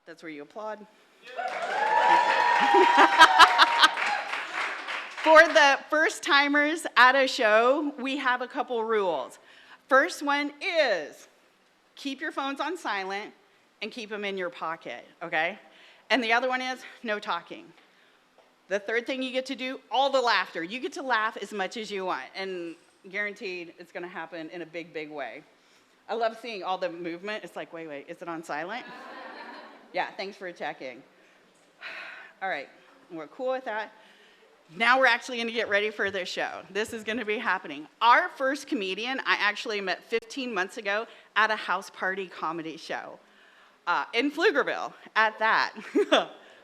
That's where you applaud. For the first timers at a show, we have a couple rules. First one is keep your phones on silent and keep them in your pocket, okay? And the other one is no talking. The third thing you get to do, all the laughter. You get to laugh as much as you want, and guaranteed it's gonna happen in a big, big way. I love seeing all the movement. It's like, wait, is it on silent? Yeah, thanks for checking. All right, we're cool with that. Now we're actually gonna get ready for this show. This is gonna be happening. Our first comedian I actually met 15 months ago at a house party comedy show in Pflugerville, at that.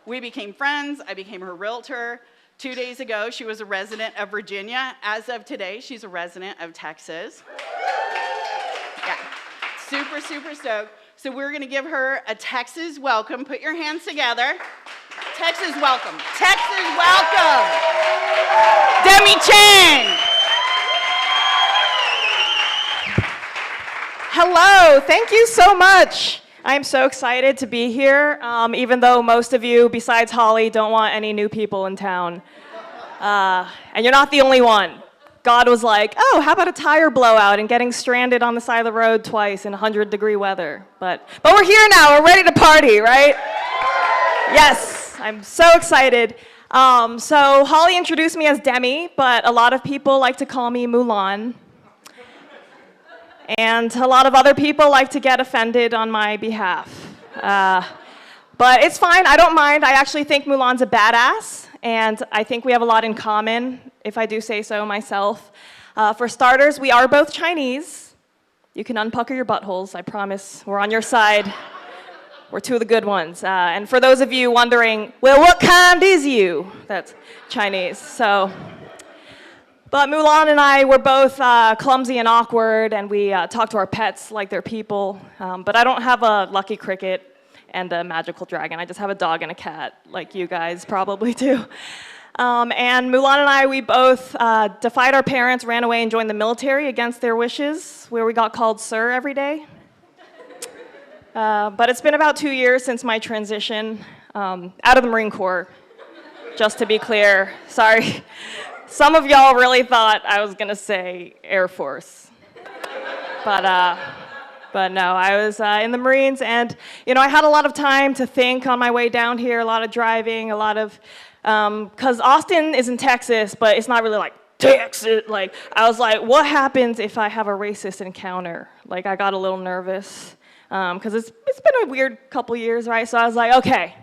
We became friends, I became her realtor. 2 days ago, she was a resident of Virginia. As of today, she's a resident of Texas. Yeah, super, super stoked. So we're gonna give her a Texas welcome. Put your hands together. Texas welcome. Texas welcome. DEMI CHANG. Hello, thank you so much. I'm so excited to be here, even though most of you, besides Holly, don't want any new people in town. And you're not the only one. God was like, oh, how about a tire blowout and getting stranded on the side of the road twice in 100-degree weather? But we're here now, we're ready to party, right? Yes, I'm so excited. So Holly introduced me as Demi, but a lot of people like to call me Mulan. And a lot of other people like to get offended on my behalf. But it's fine, I don't mind. I actually think Mulan's a badass, and I think we have a lot in common, if I do say so myself. For starters, we are both Chinese. You can unpucker your buttholes, I promise. We're on your side. We're two of the good ones. And for those of you wondering, well, what kind is you? That's Chinese, so. But Mulan and I were both clumsy and awkward, and we talk to our pets like they're people. But I don't have a lucky cricket and a magical dragon. I just have a dog and a cat, like you guys probably do. And Mulan and I, we both defied our parents, ran away, and joined the military against their wishes, where we got called sir every day. But it's been about 2 years since my transition out of the Marine Corps, just to be clear. Sorry. Some of y'all really thought I was gonna say Air Force. But no, I was in the Marines, and you know, I had a lot of time to think on my way down here, a lot of driving, a lot of, because Austin is in Texas, but it's not really like Texas. Like, I was like, what happens if I have a racist encounter? Like, I got a little nervous, because it's been a weird couple years, right? So I was like, okay,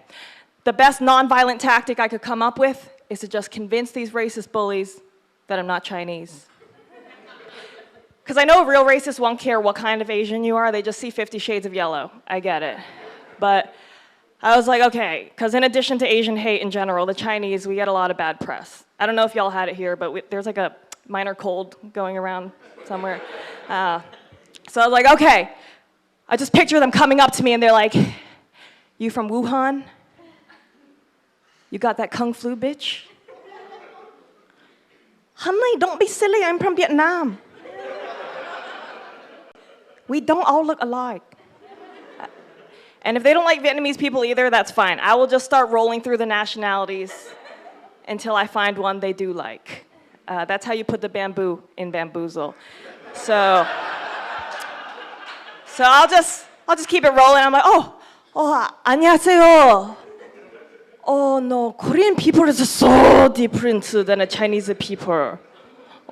the best nonviolent tactic I could come up with is to just convince these racist bullies that I'm not Chinese. Because I know real racists won't care what kind of Asian you are, they just see 50 Shades of Yellow. I get it. But I was like, okay, because in addition to Asian hate in general, the Chinese, we get a lot of bad press. I don't know if y'all had it here, but there's like a minor cold going around somewhere. So I was like, okay. I just picture them coming up to me and they're like, you from Wuhan? You got that kung flu, bitch? Honey, don't be silly, I'm from Vietnam. We don't all look alike. And if they don't like Vietnamese people either, that's fine. I will just start rolling through the nationalities until I find one they do like. That's how you put the bamboo in bamboozle. So I'll just keep it rolling. I'm like, 안녕하세요. Oh no, Korean people is so different than the Chinese people.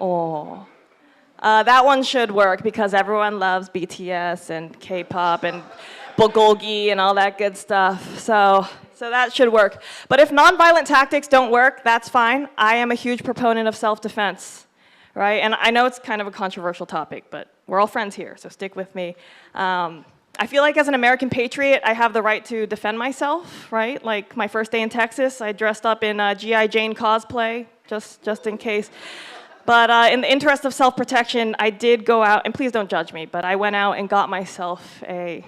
Oh. That one should work because everyone loves BTS and K-pop and bulgogi and all that good stuff. So that should work. But if nonviolent tactics don't work, that's fine. I am a huge proponent of self-defense, right? And I know it's kind of a controversial topic, but we're all friends here, so stick with me. I feel like as an American patriot, I have the right to defend myself, right? Like my first day in Texas, I dressed up in G.I. Jane cosplay, just in case. But in the interest of self-protection, I did go out, and please don't judge me, but I went out and got myself a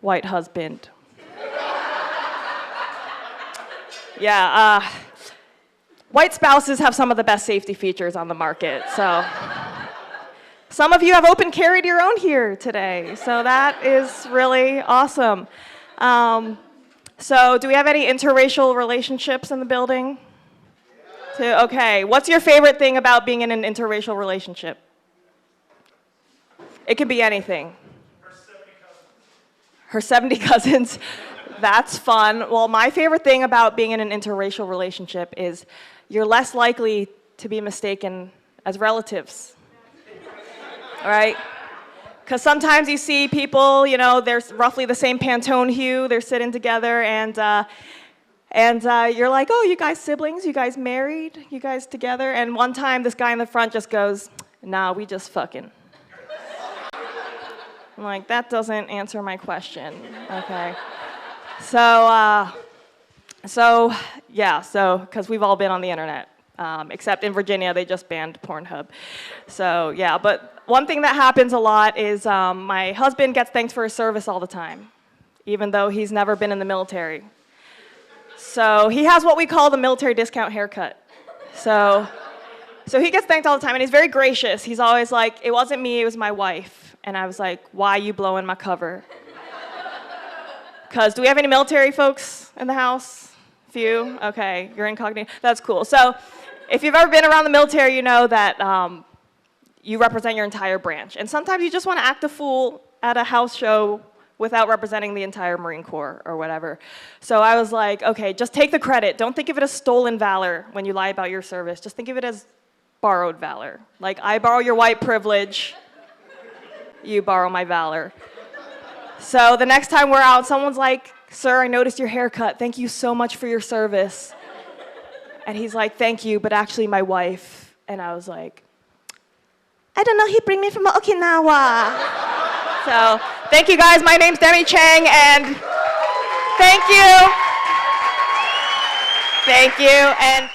white husband. Yeah, white spouses have some of the best safety features on the market, so. Some of you have open carried your own here today, so that is really awesome. So do we have any interracial relationships in the building? Okay, what's your favorite thing about being in an interracial relationship? It could be anything. Her 70 cousins. That's fun. Well, my favorite thing about being in an interracial relationship is you're less likely to be mistaken as relatives. All right? Because sometimes you see people, you know, they're roughly the same Pantone hue, they're sitting together, and you're like, oh, you guys siblings? You guys married? You guys together? And one time, this guy in the front just goes, nah, we just fucking. I'm like, that doesn't answer my question, okay? So, because we've all been on the internet, except in Virginia, they just banned Pornhub. So, yeah, but one thing that happens a lot is my husband gets thanked for his service all the time, even though he's never been in the military. So he has what we call the military discount haircut. So he gets thanked all the time, and he's very gracious. He's always like, it wasn't me, it was my wife. And I was like, why you blowing my cover? Because do we have any military folks in the house? Few? Okay, you're incognito. That's cool. So if you've ever been around the military, you know that you represent your entire branch. And sometimes you just want to act a fool at a house show without representing the entire Marine Corps or whatever. So I was like, okay, just take the credit. Don't think of it as stolen valor when you lie about your service. Just think of it as borrowed valor. Like, I borrow your white privilege, you borrow my valor. So the next time we're out, someone's like, sir, I noticed your haircut. Thank you so much for your service. And he's like, thank you, but actually my wife. And I was like, I don't know, he bring me from Okinawa. So thank you guys, my name's DEMI CHANG, and thank you. Thank you, and